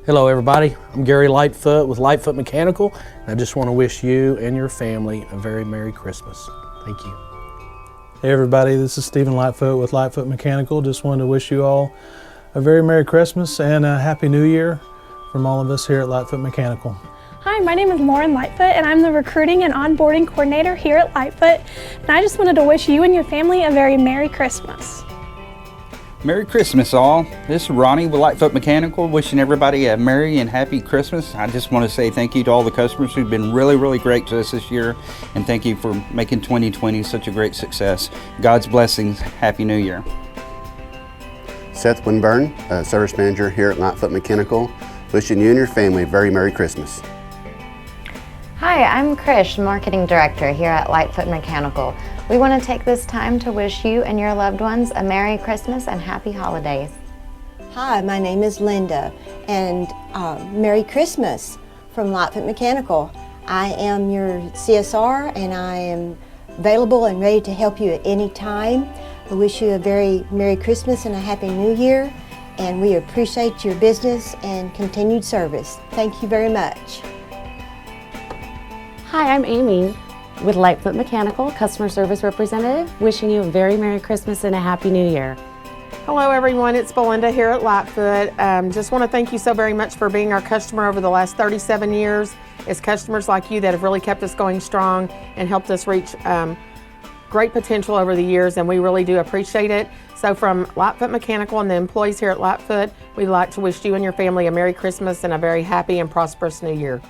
Hello everybody, I'm Gary Lightfoot with Lightfoot Mechanical, and I just want to wish you and your family a very Merry Christmas. Thank you. Hey everybody, this is Stephen Lightfoot with Lightfoot Mechanical. Just wanted to wish you all a very Merry Christmas and a Happy New Year from all of us here at Lightfoot Mechanical. Hi, my name is Lauren Lightfoot and I'm the Recruiting and Onboarding Coordinator here at Lightfoot, and I just wanted to wish you and your family a very Merry Christmas. Merry Christmas all. This is Ronnie with Lightfoot Mechanical, wishing everybody a Merry and Happy Christmas. I just want to say thank you to all the customers who've been really great to us this year, and thank you for making 2020 such a great success. God's blessings. Happy New Year. Seth Winburn, Service Manager here at Lightfoot Mechanical, wishing you and your family a very Merry Christmas. Hi, I'm Krish, Marketing Director here at Lightfoot Mechanical. We want to take this time to wish you and your loved ones a Merry Christmas and Happy Holidays. Hi, my name is Linda, and Merry Christmas from Lightfoot Mechanical. I am your CSR, and I am available and ready to help you at any time. I wish you a very Merry Christmas and a Happy New Year, and we appreciate your business and continued service. Thank you very much. Hi, I'm Amy with Lightfoot Mechanical, Customer Service Representative, wishing you a very Merry Christmas and a Happy New Year. Hello everyone, it's Belinda here at Lightfoot. Just want to thank you so very much for being our customer over the last 37 years. It's customers like you that have really kept us going strong and helped us reach great potential over the years, and we really do appreciate it. So from Lightfoot Mechanical and the employees here at Lightfoot, we'd like to wish you and your family a Merry Christmas and a very happy and prosperous New Year.